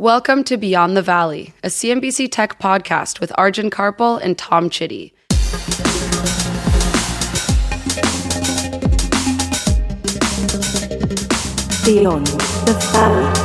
Welcome to Beyond the Valley, a CNBC tech podcast with Arjun Kharpal and Tom Chitty. Beyond the Valley.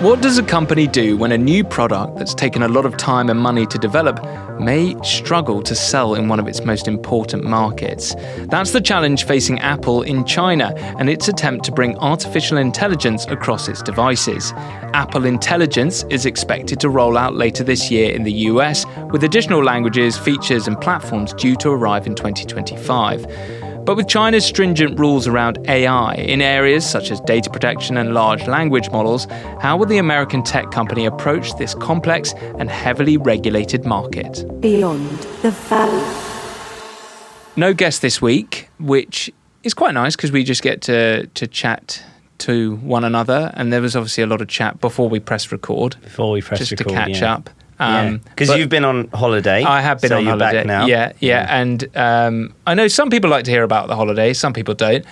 What does a company do when a new product that's taken a lot of time and money to develop may struggle to sell in one of its most important markets? That's the challenge facing Apple in China and its attempt to bring artificial intelligence across its devices. Apple Intelligence is expected to roll out later this year in the US, with additional languages, features and platforms due to arrive in 2025. But with China's stringent rules around AI in areas such as data protection and large language models, how will the American tech company approach this complex and heavily regulated market? Beyond the Valley. No guest this week, which is quite nice because we just get to chat to one another. And there was obviously a lot of chat before we pressed record. Just to catch up. Because you've been on holiday. I have been on holiday. You're back now. Yeah. And I know some people like to hear about the holiday, some people don't.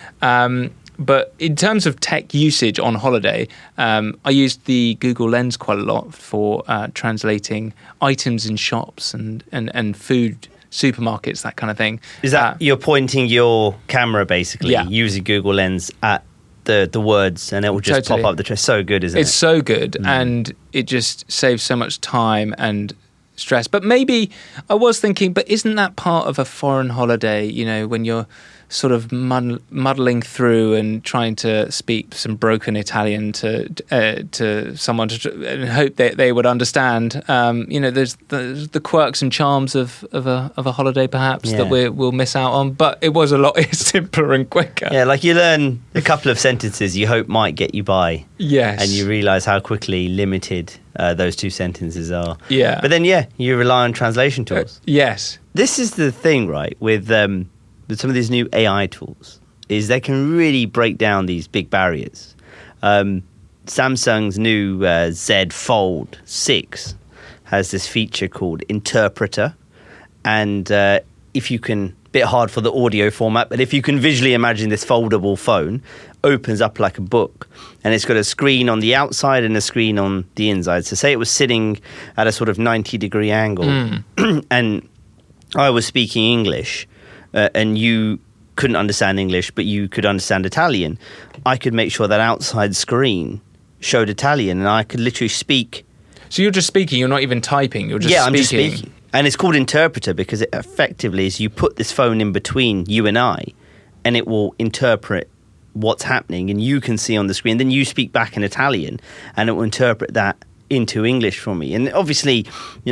But in terms of tech usage on holiday, I used the Google Lens quite a lot for translating items in shops and food, supermarkets, that kind of thing. Is that you're pointing your camera basically using Google Lens at the words and it will just pop up the so good, isn't it? It's so good and it just saves so much time and stress. But maybe I was thinking, but isn't that part of a foreign holiday, you know, when you're sort of muddling through and trying to speak some broken Italian to someone and hope that they would understand. You know, there's the quirks and charms of a holiday perhaps that we'll miss out on. But it was a lot simpler and quicker. Yeah, like you learn a couple of sentences you hope might get you by. Yes. And you realise how quickly limited those two sentences are. Yeah. But then, you rely on translation tools. Yes. This is the thing, right, with some of these new AI tools, is they can really break down these big barriers. Samsung's new Z Fold 6 has this feature called Interpreter. And if you can, bit hard for the audio format, but if you can visually imagine this foldable phone, opens up like a book. And it's got a screen on the outside and a screen on the inside. So say it was sitting at a sort of 90-degree angle. And I was speaking English. And you couldn't understand English, but you could understand Italian, I could make sure that outside screen showed Italian, and I could literally speak. So you're just speaking, you're not even typing, you're just speaking. I'm just speaking. And it's called Interpreter because it effectively is you put this phone in between you and I, and it will interpret what's happening, and you can see on the screen. Then you speak back in Italian, and it will interpret that into English for me. And obviously,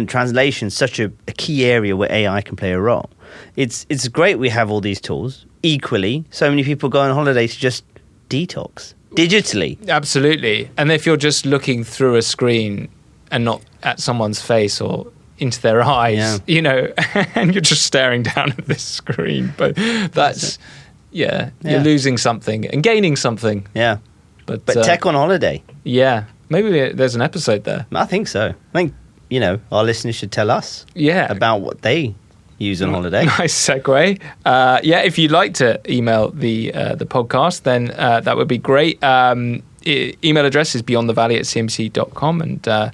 translation is such a key area where AI can play a role. It's great we have all these tools. Equally, so many people go on holiday to just detox digitally. Absolutely. And if you're just looking through a screen and not at someone's face or into their eyes, and you're just staring down at this screen. But that's, you're losing something and gaining something. Yeah. But tech on holiday. Yeah. Maybe there's an episode there. I think so. I think, our listeners should tell us about what they use on holiday. Nice segue. If you'd like to email the podcast, then that would be great. Email address is beyondthevalley@cnbc.com. And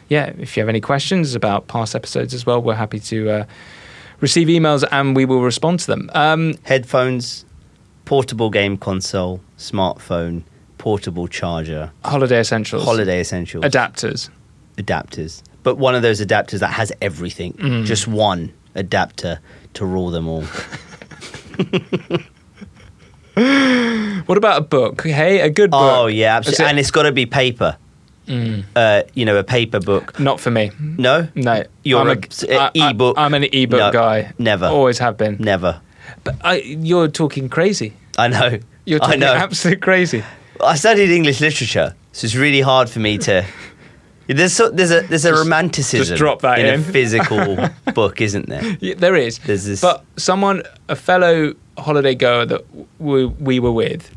if you have any questions about past episodes as well, we're happy to receive emails and we will respond to them. Headphones, portable game console, smartphone, portable charger. Holiday essentials. Adapters. But one of those adapters that has everything. Just one adapter to rule them all. What about a book? Hey, a good book. Oh yeah, absolutely. And it's got to be paper. A paper book. Not for me. No. You're an e-book. I'm an e-book guy. Never. Always have been. Never. But you're talking crazy. I know. You're talking absolute crazy. I studied English literature, so it's really hard for me to. There's a romanticism just drop that in a physical book, isn't there? Yeah, there is. There's this. But a fellow holiday goer that we were with,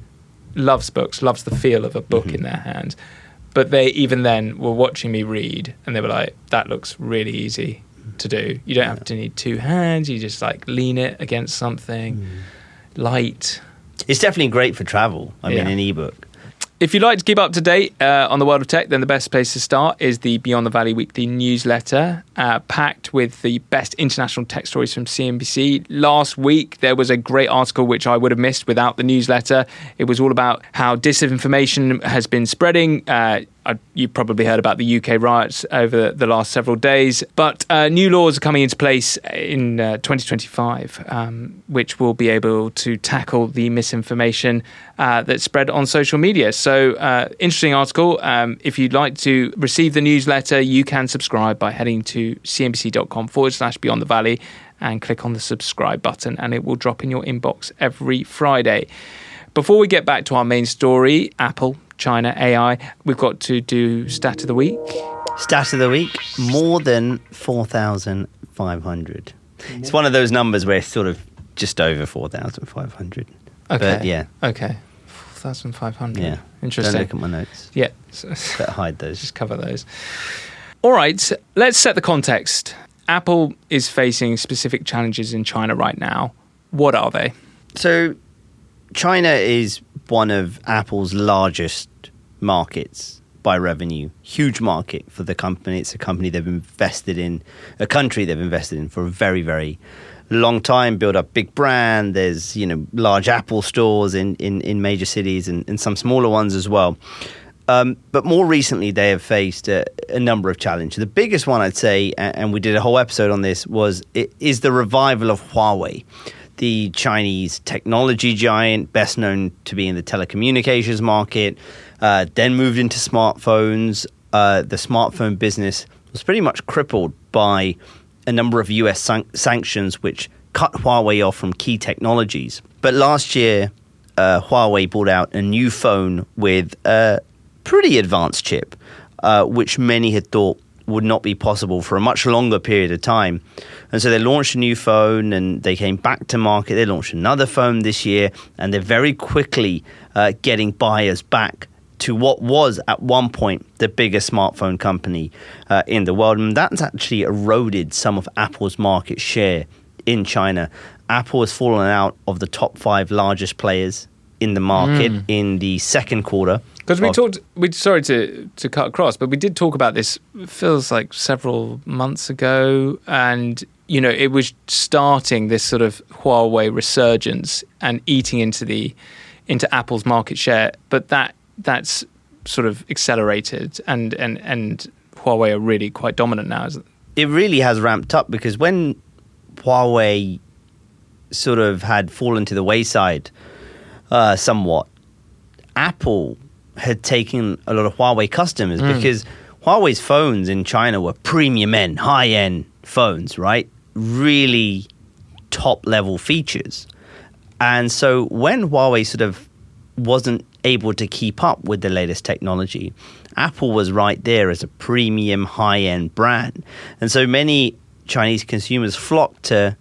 loves books, loves the feel of a book in their hands. But they even then were watching me read, and they were like, "That looks really easy to do. You don't have to need two hands. You just lean it against something, light." It's definitely great for travel. I mean, an ebook. If you'd like to keep up to date on the world of tech, then the best place to start is the Beyond the Valley weekly newsletter, packed with the best international tech stories from CNBC. Last week, there was a great article which I would have missed without the newsletter. It was all about how disinformation has been spreading. You've probably heard about the UK riots over the last several days, but new laws are coming into place in 2025, which will be able to tackle the misinformation that's spread on social media. So, interesting article. If you'd like to receive the newsletter, you can subscribe by heading to cnbc.com/Beyond the Valley and click on the subscribe button, and it will drop in your inbox every Friday. Before we get back to our main story, Apple, China, AI, we've got to do Stat of the Week. Stat of the week, more than 4,500. It's one of those numbers where it's sort of just over 4,500. Okay. But yeah. Okay. 4,500. Yeah. Interesting. Don't look at my notes. Yeah. Better hide those. Just cover those. All right. Let's set the context. Apple is facing specific challenges in China right now. What are they? So China is one of Apple's largest markets by revenue. Huge market for the company. It's a company they've invested in, a country they've invested in for a very, very long time, built up big brand. There's, large Apple stores in major cities and some smaller ones as well. But more recently, they have faced a number of challenges. The biggest one, I'd say, and we did a whole episode on this, is the revival of Huawei, the Chinese technology giant, best known to be in the telecommunications market, then moved into smartphones. The smartphone business was pretty much crippled by a number of US sanctions, which cut Huawei off from key technologies. But last year, Huawei brought out a new phone with a pretty advanced chip, which many had thought would not be possible for a much longer period of time. And so they launched a new phone and they came back to market. They launched another phone this year, and they're very quickly getting buyers back to what was at one point the biggest smartphone company in the world. And that's actually eroded some of Apple's market share in China. Apple has fallen out of the top 5 largest players in the market in the second quarter. Because sorry to cut across, but we did talk about this, it feels like several months ago, and it was starting this sort of Huawei resurgence and eating into Apple's market share, but that's sort of accelerated, and Huawei are really quite dominant now, isn't it? It really has ramped up, because when Huawei sort of had fallen to the wayside somewhat, Apple had taken a lot of Huawei customers because Huawei's phones in China were premium end, high-end phones, right? Really top-level features. And so when Huawei sort of wasn't able to keep up with the latest technology, Apple was right there as a premium high-end brand. And so many Chinese consumers flocked to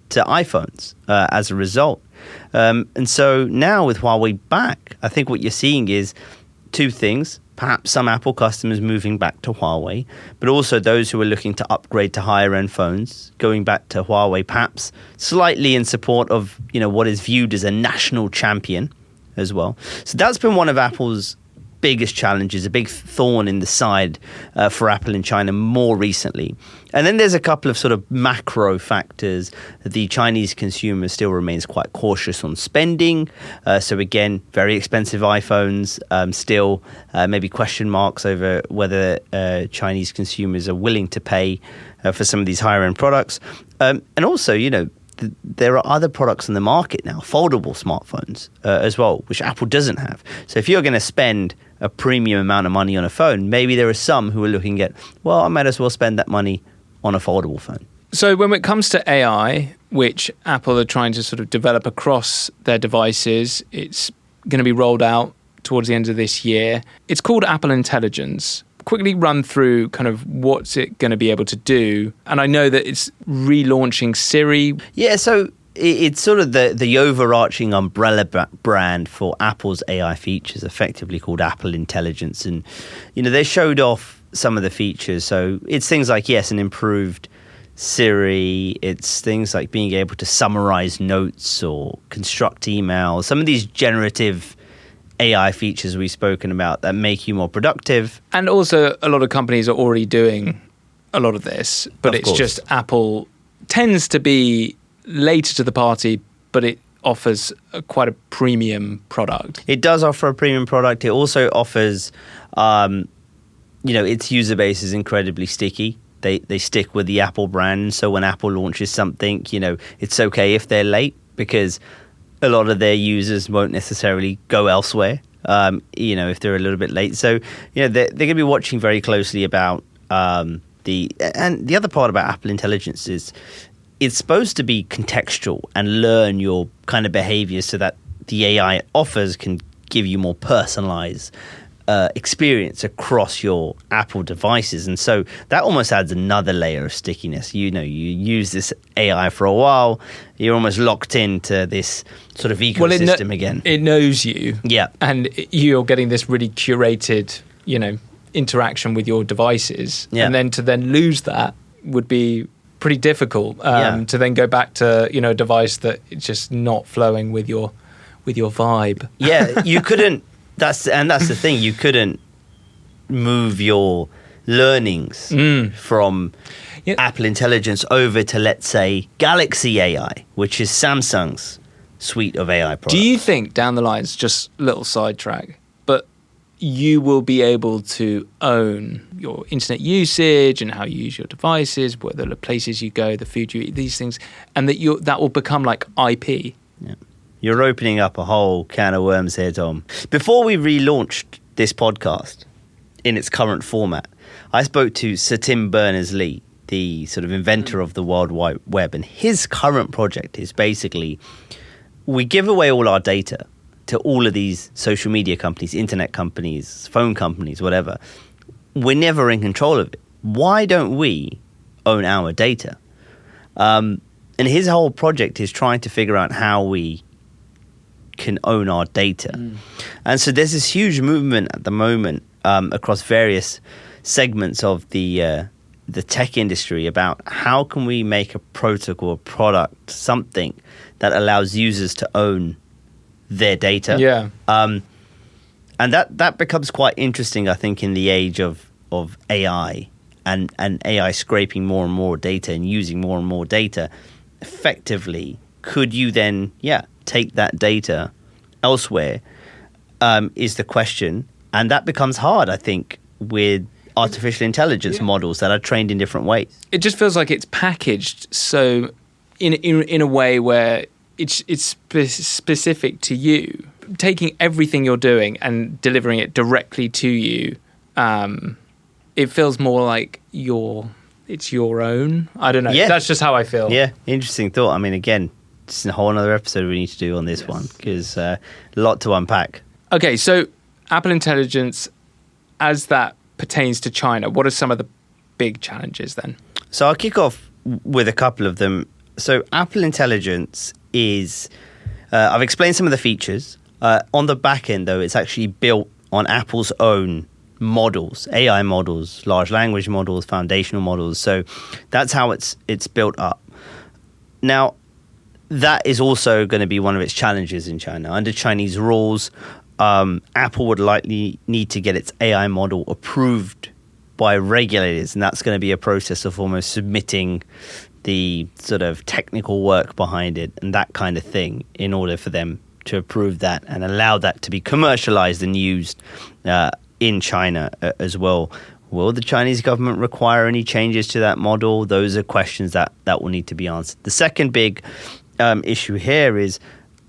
iPhones as a result. And so now with Huawei back, I think what you're seeing is two things. Perhaps some Apple customers moving back to Huawei, but also those who are looking to upgrade to higher end phones, going back to Huawei, perhaps slightly in support of, what is viewed as a national champion as well. So that's been one of Apple's biggest challenges, a big thorn in the side for Apple in China more recently. And then there's a couple of sort of macro factors. The Chinese consumer still remains quite cautious on spending. So again, very expensive iPhones, still maybe question marks over whether Chinese consumers are willing to pay for some of these higher end products. And also, there are other products in the market now, foldable smartphones as well, which Apple doesn't have. So if you're going to spend a premium amount of money on a phone, maybe there are some who are looking at, well, I might as well spend that money on a foldable phone. So when it comes to AI, which Apple are trying to sort of develop across their devices, it's going to be rolled out towards the end of this year. It's called Apple Intelligence. Quickly run through kind of what's it going to be able to do. And I know that it's relaunching Siri. Yeah, so it's sort of the overarching umbrella brand for Apple's AI features, effectively called Apple Intelligence. And, they showed off some of the features. So it's things like, yes, an improved Siri. It's things like being able to summarize notes or construct emails. Some of these generative AI features we've spoken about that make you more productive. And also, a lot of companies are already doing a lot of this, but Of it's course. just Apple tends to be later to the party, but it offers quite a premium product. It does offer a premium product. It also offers, its user base is incredibly sticky. They stick with the Apple brand. So when Apple launches something, it's okay if they're late because a lot of their users won't necessarily go elsewhere, if they're a little bit late. So, they're going to be watching very closely about and the other part about Apple Intelligence is it's supposed to be contextual and learn your kind of behavior so that the AI it offers can give you more personalized experience across your Apple devices. And so that almost adds another layer of stickiness. You use this AI for a while, you're almost locked into this sort of ecosystem again. It knows you. Yeah. And you're getting this really curated, interaction with your devices. Yeah. And then to lose that would be pretty difficult to then go back to, a device that it's just not flowing with your vibe. Yeah, you couldn't. That's the thing. You couldn't move your learnings from Apple Intelligence over to, let's say, Galaxy AI, which is Samsung's suite of AI products. Do you think down the line, it's just a little sidetrack, but you will be able to own your internet usage and how you use your devices, where the places you go, the food you eat, these things, and that will become like IP? Yeah. You're opening up a whole can of worms here, Tom. Before we relaunched this podcast in its current format, I spoke to Sir Tim Berners-Lee, the sort of inventor of the World Wide Web, and his current project is basically we give away all our data to all of these social media companies, internet companies, phone companies, whatever. We're never in control of it. Why don't we own our data? And his whole project is trying to figure out how we can own our data. And so there's this huge movement at the moment across various segments of the tech industry about how can we make a protocol, a product, something that allows users to own their data. Yeah. And that becomes quite interesting, I think, in the age of AI and AI scraping more and more data and using more and more data. Effectively, could you then, take that data elsewhere is the question. And that becomes hard, I think, with artificial intelligence models that are trained in different ways. It just feels like it's packaged so in a way where it's specific to you. Taking everything you're doing and delivering it directly to you, it feels more like it's your own. I don't know. Yeah. That's just how I feel. Yeah, interesting thought. I mean, again, it's a whole other episode we need to do on this one because a lot to unpack. Okay, so Apple Intelligence, as that pertains to China, what are some of the big challenges then? So I'll kick off with a couple of them. So Apple Intelligence is, I've explained some of the features. On the back end, though, it's actually built on Apple's own models, AI models, large language models, foundational models. So that's how it's built up. Now, that is also going to be one of its challenges in China. Under Chinese rules, Apple would likely need to get its AI model approved by regulators, and that's going to be a process of almost submitting the sort of technical work behind it and that kind of thing in order for them to approve that and allow that to be commercialized and used in China as well. Will the Chinese government require any changes to that model? Those are questions that will need to be answered. The second big issue here is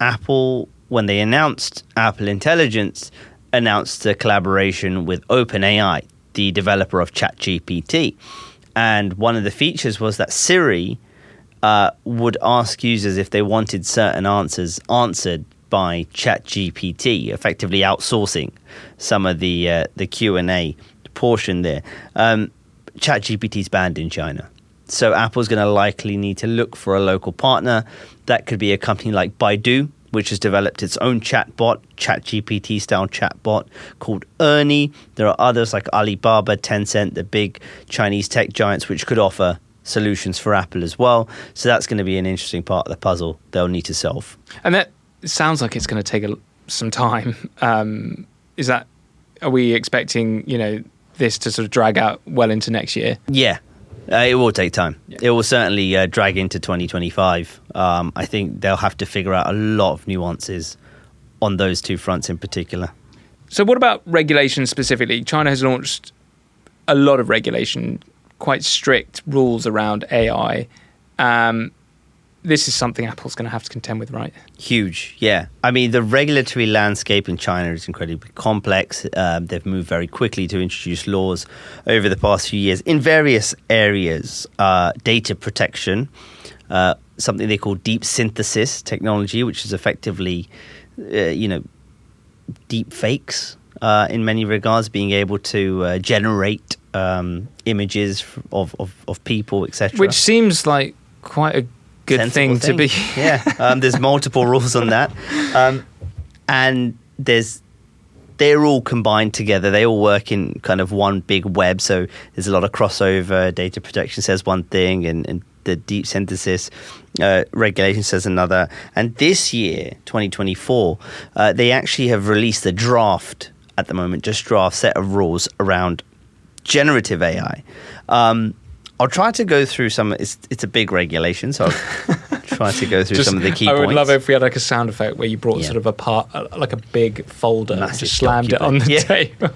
Apple, when they announced Apple Intelligence, announced a collaboration with OpenAI, the developer of ChatGPT. And one of the features was that Siri would ask users if they wanted certain answers answered by ChatGPT, effectively outsourcing some of the Q&A portion there. ChatGPT's banned in China. So Apple's going to likely need to look for a local partner. That could be a company like Baidu, which has developed its own chatbot, ChatGPT-style chatbot called Ernie. There are others like Alibaba, Tencent, the big Chinese tech giants, which could offer solutions for Apple as well. So that's going to be an interesting part of the puzzle they'll need to solve. And that sounds like it's going to take some time. Are we expecting, this to sort of drag out well into next year? Yeah, it will take time. Yeah. It will certainly drag into 2025. I think they'll have to figure out a lot of nuances on those two fronts in particular. So what about regulation specifically? China has launched a lot of regulation, quite strict rules around AI. This is something Apple's going to have to contend with, right? Huge, yeah. I mean, the regulatory landscape in China is incredibly complex. They've moved very quickly to introduce laws over the past few years in various areas. Data protection, something they call deep synthesis technology, which is effectively, deep fakes in many regards, being able to generate images of people, etc. Which seems like quite a good thing to be. Yeah, there's multiple rules on that, and they're all combined together. They all work in kind of one big web. So there's a lot of crossover. Data protection says one thing, and the deep synthesis regulation says another. And this year, 2024, they actually have released a draft at the moment, just draft set of rules around generative AI. I'll try to go through some. It's a big regulation, so I'll try to go through some of the key points. I would love it if we had like a sound effect where you brought sort of like a big folder and just slammed it on the table.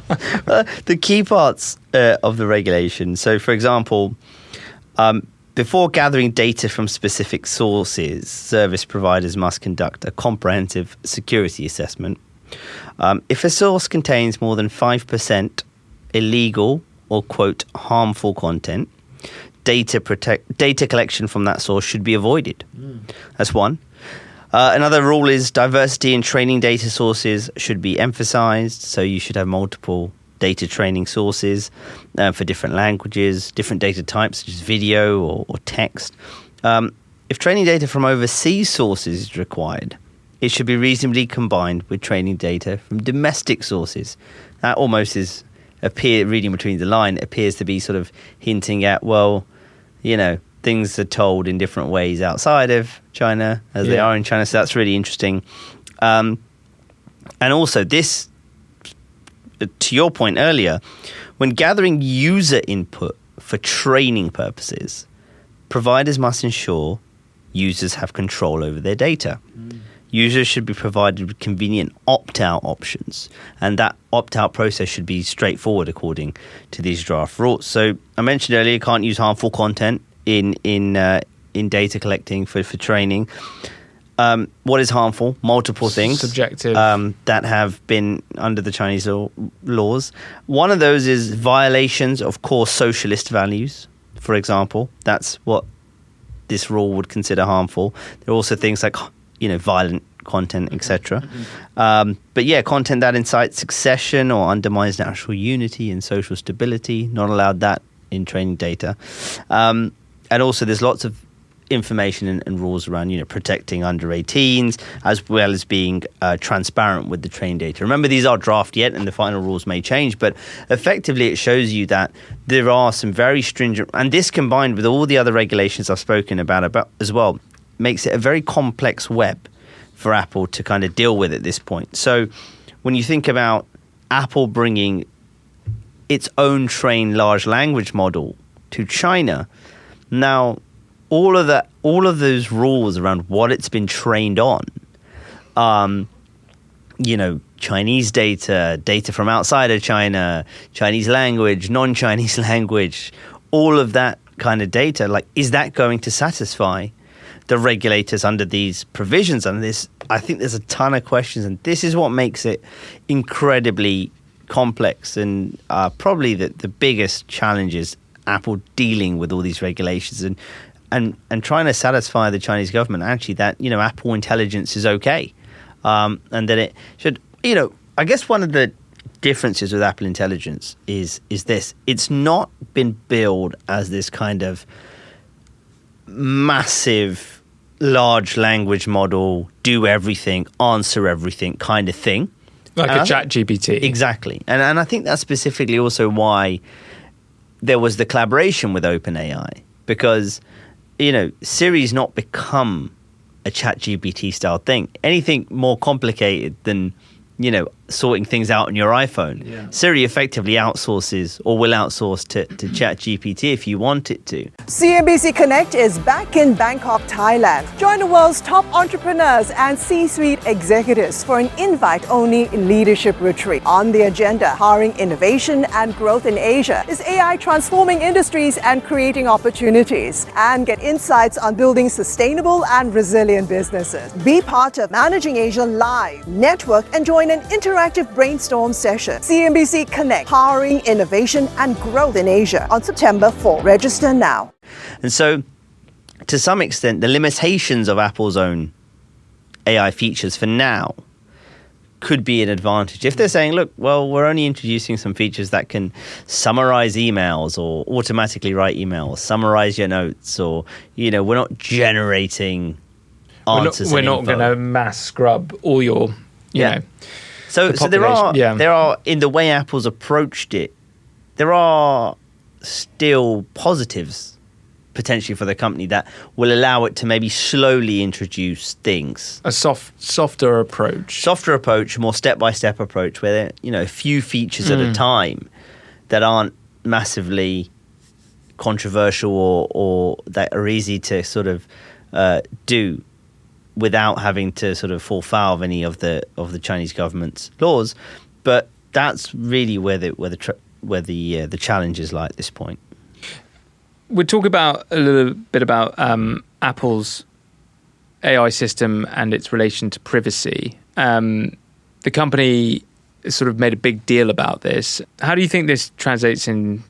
The key parts of the regulation. So, for example, before gathering data from specific sources, service providers must conduct a comprehensive security assessment. If a source contains more than 5% illegal or, quote, harmful content, data collection from that source should be avoided. That's one. Another rule is diversity in training data sources should be emphasized. So you should have multiple data training sources for different languages, different data types, such as video or text. If training data from overseas sources is required, it should be reasonably combined with training data from domestic sources. That almost is reading between the line, appears to be sort of hinting at, well, things are told in different ways outside of China as they are in China. So that's really interesting. And also this, to your point earlier, when gathering user input for training purposes, providers must ensure users have control over their data. Users should be provided with convenient opt-out options, and that opt-out process should be straightforward according to these draft rules. So I mentioned earlier, can't use harmful content in data collecting for training. What is harmful? Multiple things. Subjective. That have been under the Chinese laws. One of those is violations of core socialist values, for example. That's what this rule would consider harmful. There are also things like violent content, etc. But yeah, content that incites succession or undermines national unity and social stability, not allowed that in training data. And also there's lots of information and rules around, protecting under 18s, as well as being transparent with the training data. Remember, these are draft yet, and the final rules may change, but effectively it shows you that there are some very stringent, and this combined with all the other regulations I've spoken about as well, makes it a very complex web for Apple to kind of deal with at this point. So when you think about Apple bringing its own trained large language model to China, now all of those rules around what it's been trained on, Chinese data from outside of China, Chinese language, non-Chinese language, all of that kind of data, is that going to satisfy the regulators under these provisions? And this, I think there's a ton of questions, and this is what makes it incredibly complex, and probably the biggest challenge is Apple dealing with all these regulations and trying to satisfy the Chinese government actually that Apple Intelligence is okay, and that it should. I guess one of the differences with Apple Intelligence is this: it's not been billed as this kind of massive large language model, do everything, answer everything kind of thing. Like a chat GPT. Exactly. And I think that's specifically also why there was the collaboration with OpenAI, because, Siri's not become a ChatGPT style thing. Anything more complicated than, sorting things out on your iPhone. Yeah. Siri effectively outsources or will outsource to ChatGPT if you want it to. CNBC Connect is back in Bangkok, Thailand. Join the world's top entrepreneurs and C-suite executives for an invite-only leadership retreat. On the agenda, powering innovation and growth in Asia. Is AI transforming industries and creating opportunities? And get insights on building sustainable and resilient businesses. Be part of Managing Asia Live. Network and join an interactive brainstorm session. CNBC Connect, powering innovation and growth in Asia on September 4. Register now. And so, to some extent, the limitations of Apple's own AI features for now could be an advantage. If they're saying, look, well, we're only introducing some features that can summarize emails or automatically write emails, summarize your notes, or, we're not generating answers. We're not going to mass scrub all your, you know. So there are, in the way Apple's approached it, there are still positives potentially for the company that will allow it to maybe slowly introduce things. A softer approach. Softer approach, more step-by-step approach where, a few features at a time that aren't massively controversial or that are easy to sort of do without having to sort of fall foul of any of the Chinese government's laws. But that's really where the challenges lie at this point. We'll talk about a little bit about Apple's AI system and its relation to privacy. The company sort of made a big deal about this. How do you think this translates into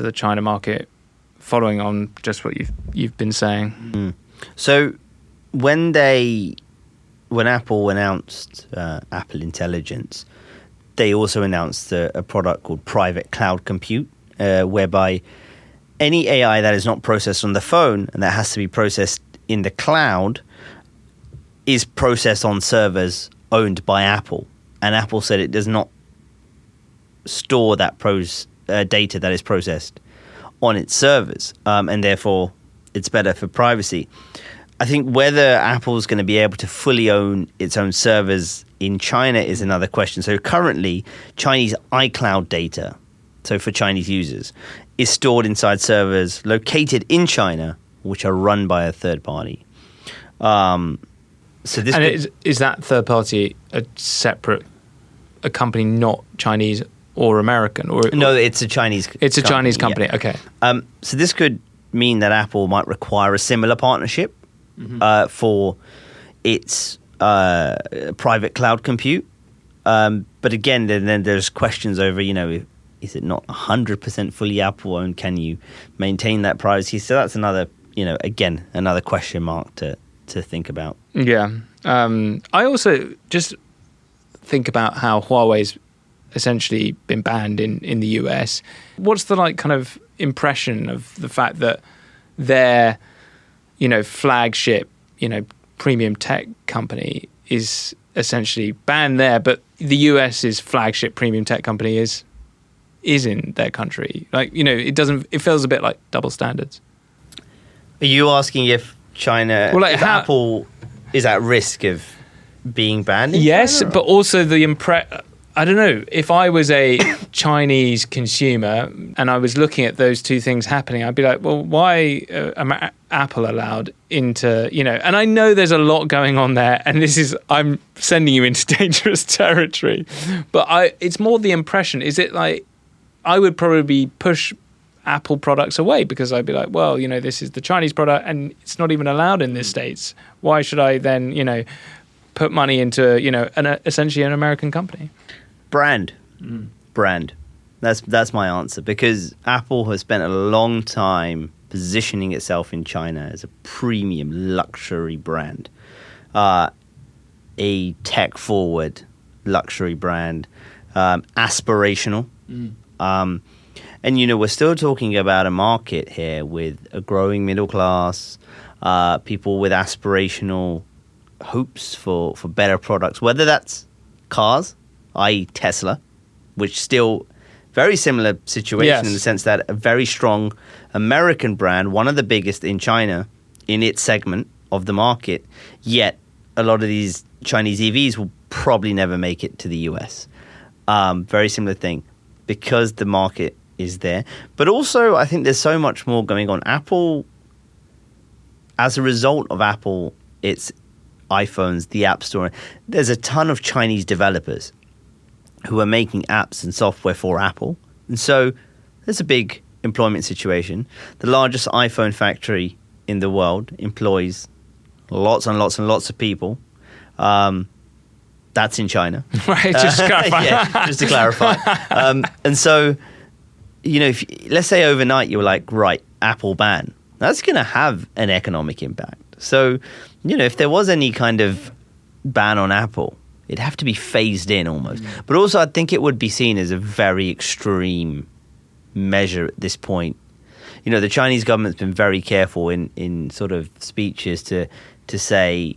the China market, following on just what you've been saying? So when Apple announced Apple Intelligence, they also announced a product called Private Cloud Compute, whereby any AI that is not processed on the phone and that has to be processed in the cloud is processed on servers owned by Apple. And Apple said it does not store that data that is processed on its servers, and therefore it's better for privacy. I think whether Apple's going to be able to fully own its own servers in China is another question. So currently, Chinese iCloud data, so for Chinese users, is stored inside servers located in China, which are run by a third party. So this is that third party a company not Chinese or American? No, it's a Chinese company. It's a Chinese company, yeah. Okay. So this could mean that Apple might require a similar partnership for its private cloud compute. But again, then there's questions over, is it not 100% fully Apple owned? Can you maintain that privacy? So that's another, again, another question mark to think about. Yeah. I also just think about how Huawei's essentially been banned in the US. What's the kind of impression of the fact that their, flagship, premium tech company is essentially banned there, but the US's flagship premium tech company is in their country? It feels a bit like double standards. Are you asking if China, if Apple is at risk of being banned in China? But also I don't know, if I was a Chinese consumer and I was looking at those two things happening, I'd be like, well, why Apple allowed into, and I know there's a lot going on there, and I'm sending you into dangerous territory, but it's more the impression. Is it like, I would probably push Apple products away because I'd be like, well, this is the Chinese product and it's not even allowed in the States. Why should I then, put money into, essentially an American company? Brand. That's my answer, because Apple has spent a long time positioning itself in China as a premium luxury brand, a tech-forward luxury brand, aspirational. And, we're still talking about a market here with a growing middle class, people with aspirational hopes for better products, whether that's cars, i.e. Tesla, which still very similar situation in the sense that a very strong American brand, one of the biggest in China in its segment, of the market. Yet a lot of these Chinese EVs will probably never make it to the US. Very similar thing, because the market is there. But also, I think there's so much more going on. Apple, as a result of Apple, its iPhones, the App Store, there's a ton of Chinese developers who are making apps and software for Apple. And so there's a big employment situation. The largest iPhone factory in the world employs lots and lots and lots of people. That's in China. Right, just to clarify. Yeah, just to clarify. And so, if let's say overnight you were like, right, Apple ban, that's going to have an economic impact. So, if there was any kind of ban on Apple, it'd have to be phased in almost. But also, I think it would be seen as a very extreme measure at this point. The Chinese government's been very careful in sort of speeches to say,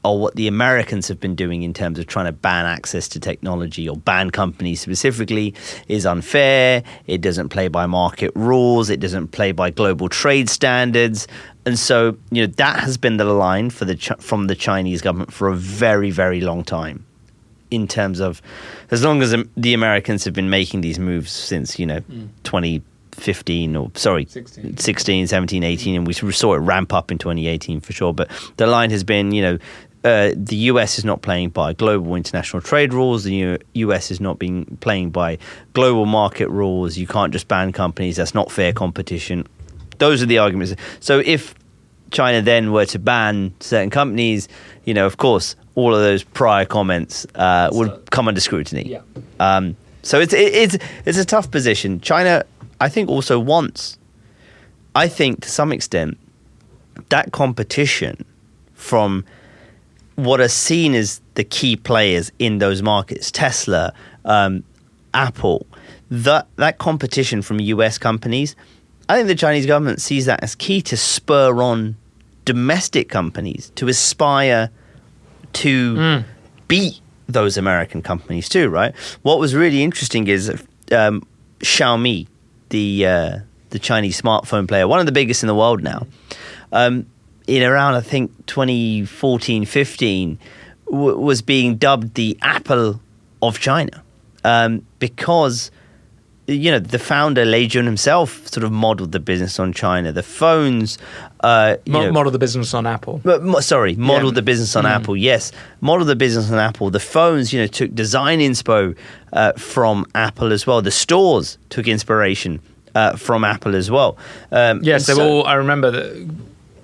what the Americans have been doing in terms of trying to ban access to technology or ban companies specifically is unfair. It doesn't play by market rules. It doesn't play by global trade standards. And so, that has been the line from the Chinese government for a very, very long time, in terms of as long as the Americans have been making these moves since, 2015 or 16, 17, 18, and we saw it ramp up in 2018 for sure. But the line has been, the US is not playing by global international trade rules. The US is not playing by global market rules. You can't just ban companies. That's not fair competition. Those are the arguments. So if China then were to ban certain companies, of course, all of those prior comments would come under scrutiny. Yeah. So it's a tough position. China, I think, also wants, to some extent, that competition from what are seen as the key players in those markets, Tesla, Apple, that competition from US companies. I think the Chinese government sees that as key to spur on domestic companies to aspire to beat those American companies too, right? What was really interesting is Xiaomi, the Chinese smartphone player, one of the biggest in the world now, in around, I think, 2014, 15, was being dubbed the Apple of China, because the founder, Lei Jun himself, sort of modeled the business on China. The phones... model the business on Apple. Modeled the business on Apple, yes. Modeled the business on Apple. The phones, took design inspo from Apple as well. The stores took inspiration from Apple as well. Yes, I remember that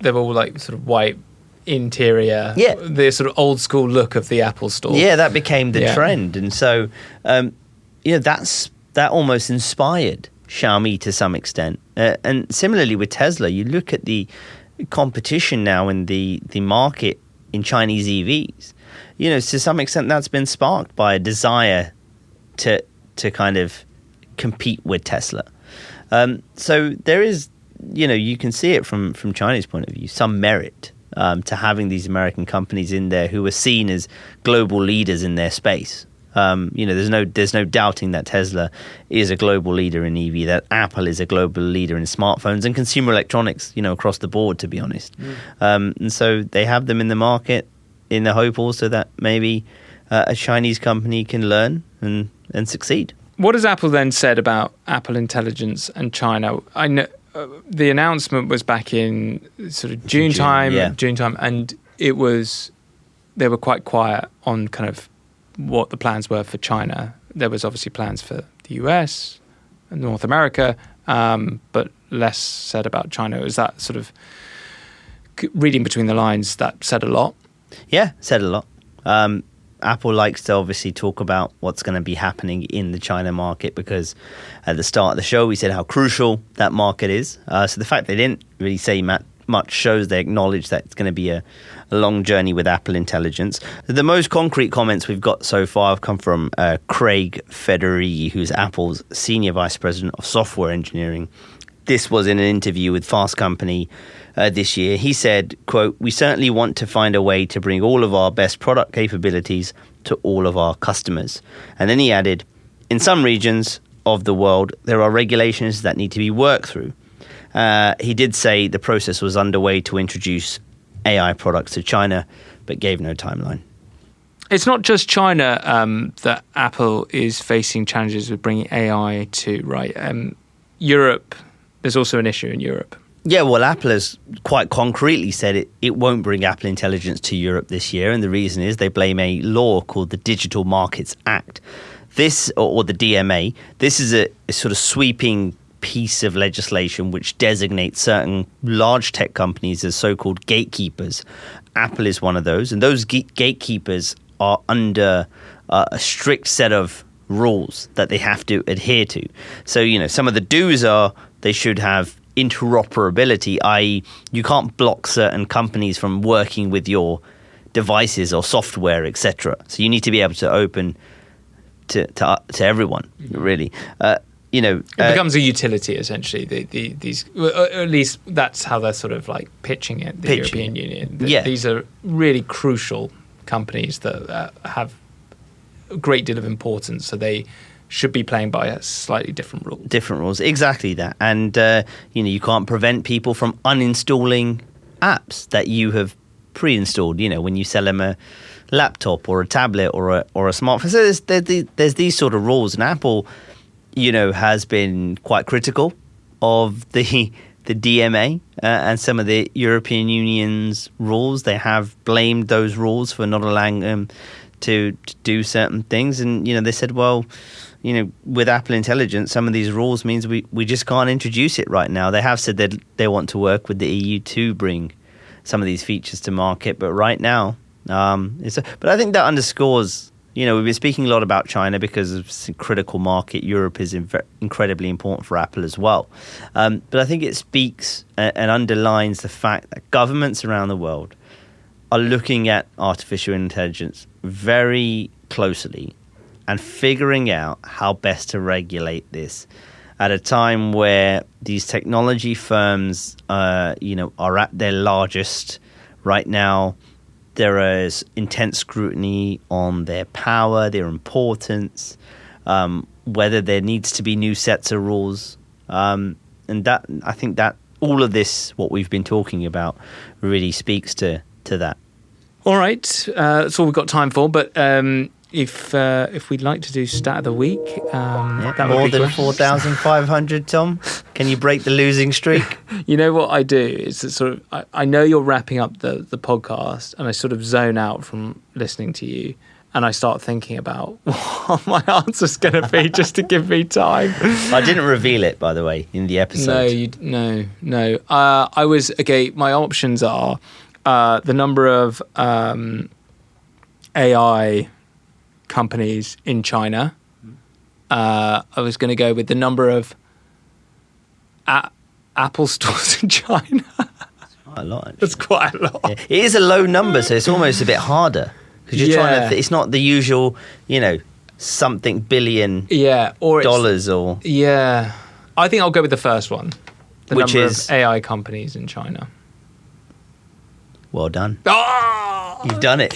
they were all like sort of white interior, the sort of old school look of the Apple store. Yeah, that became the trend. And so, that almost inspired Xiaomi to some extent. And similarly with Tesla, you look at the competition now in the market in Chinese EVs. To some extent that's been sparked by a desire to kind of compete with Tesla. So there is, you can see it from China's point of view, some merit to having these American companies in there who are seen as global leaders in their space. There's no doubting that Tesla is a global leader in EV, that Apple is a global leader in smartphones and consumer electronics, across the board, to be honest. And so they have them in the market in the hope also that maybe a Chinese company can learn and succeed. What has Apple then said about Apple Intelligence and China? I know the announcement was back in sort of June time, and they were quite quiet on kind of what the plans were for China. There was obviously plans for the US and North America, but less said about China. Is that sort of reading between the lines, that said a lot? Yeah, said a lot. Apple likes to obviously talk about what's going to be happening in the China market because at the start of the show we said how crucial that market is. So the fact they didn't really say much shows they acknowledge that it's going to be a long journey with Apple Intelligence. The most concrete comments we've got so far have come from Craig Federighi, who's Apple's Senior Vice President of Software Engineering. This was in an interview with Fast Company this year. He said, quote, "We certainly want to find a way to bring all of our best product capabilities to all of our customers." And then he added, "In some regions of the world, there are regulations that need to be worked through." He did say the process was underway to introduce AI products to China, but gave no timeline. It's not just China that Apple is facing challenges with bringing AI to, right? Europe, there's also an issue in Europe. Yeah, well, Apple has quite concretely said it won't bring Apple Intelligence to Europe this year. And the reason is they blame a law called the Digital Markets Act. This, or the DMA, this is a sort of sweeping piece of legislation which designates certain large tech companies as so-called gatekeepers. Apple is one of those. And those gatekeepers are under a strict set of rules that they have to adhere to. So, some of the do's are they should have interoperability, i.e. you can't block certain companies from working with your devices or software, etc. So you need to be able to open to everyone, really. It becomes a utility, essentially. These, at least that's how they're sort of like pitching it, the European Union. These are really crucial companies that have a great deal of importance, so they should be playing by a slightly different rule. Different rules, exactly that. And, you can't prevent people from uninstalling apps that you have pre-installed, when you sell them a laptop or a tablet or a smartphone. So there's these sort of rules. And Apple, has been quite critical of the DMA and some of the European Union's rules. They have blamed those rules for not allowing them to do certain things. And, they said, well, with Apple Intelligence, some of these rules means we just can't introduce it right now. They have said that they want to work with the EU to bring some of these features to market. But right now, but I think that underscores, we've been speaking a lot about China because it's a critical market. Europe is incredibly important for Apple as well. But I think it speaks and underlines the fact that governments around the world are looking at artificial intelligence very closely and figuring out how best to regulate this at a time where these technology firms, are at their largest right now. There is intense scrutiny on their power, their importance, whether there needs to be new sets of rules. And that, I think that all of this, what we've been talking about, really speaks to that. All right, that's all we've got time for. But if we'd like to do stat of the week, that would more be than 4,500, Tom. Can you break the losing streak? You know what I do is that sort of I know you're wrapping up the podcast, and I sort of zone out from listening to you, and I start thinking about what my answer's going to be just to give me time. I didn't reveal it, by the way, in the episode. No. I was okay. My options are the number of AI companies in China. I was going to go with the number of Apple stores in China. That's quite a lot. Actually. That's quite a lot. Yeah. It is a low number, so it's almost a bit harder because you're trying to. It's not the usual, something billion. Or dollars or. Yeah, I think I'll go with the first one. Which number is of AI companies in China. Well done. Oh! You've done it.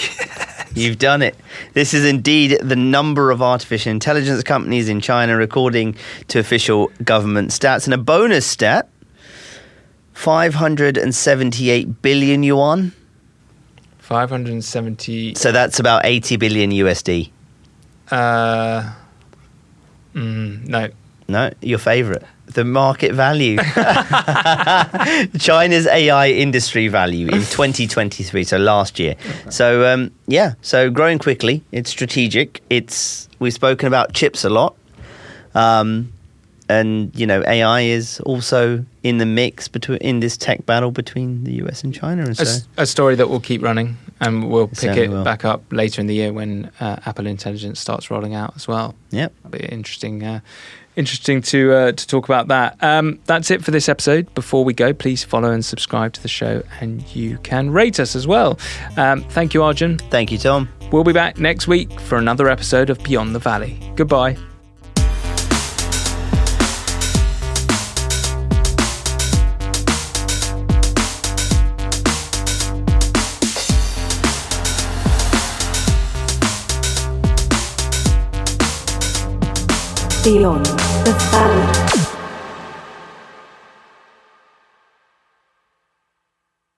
You've done it. This is indeed the number of artificial intelligence companies in China according to official government stats. And a bonus stat, 578 billion yuan. 570. So that's about 80 billion USD. No. No, your favourite. The market value. China's AI industry value in 2023, so last year. So, so growing quickly. It's strategic. We've spoken about chips a lot. And, AI is also in the mix in this tech battle between the US and China. And so, a story that will keep running, and we'll pick it back up later in the year when Apple Intelligence starts rolling out as well. Yep. It'll be interesting to talk about that. That's it for this episode. Before we go, please follow and subscribe to the show, and you can rate us as well. Thank you, Arjun. Thank you, Tom. We'll be back next week for another episode of Beyond the Valley. Goodbye. Beyond the Valley.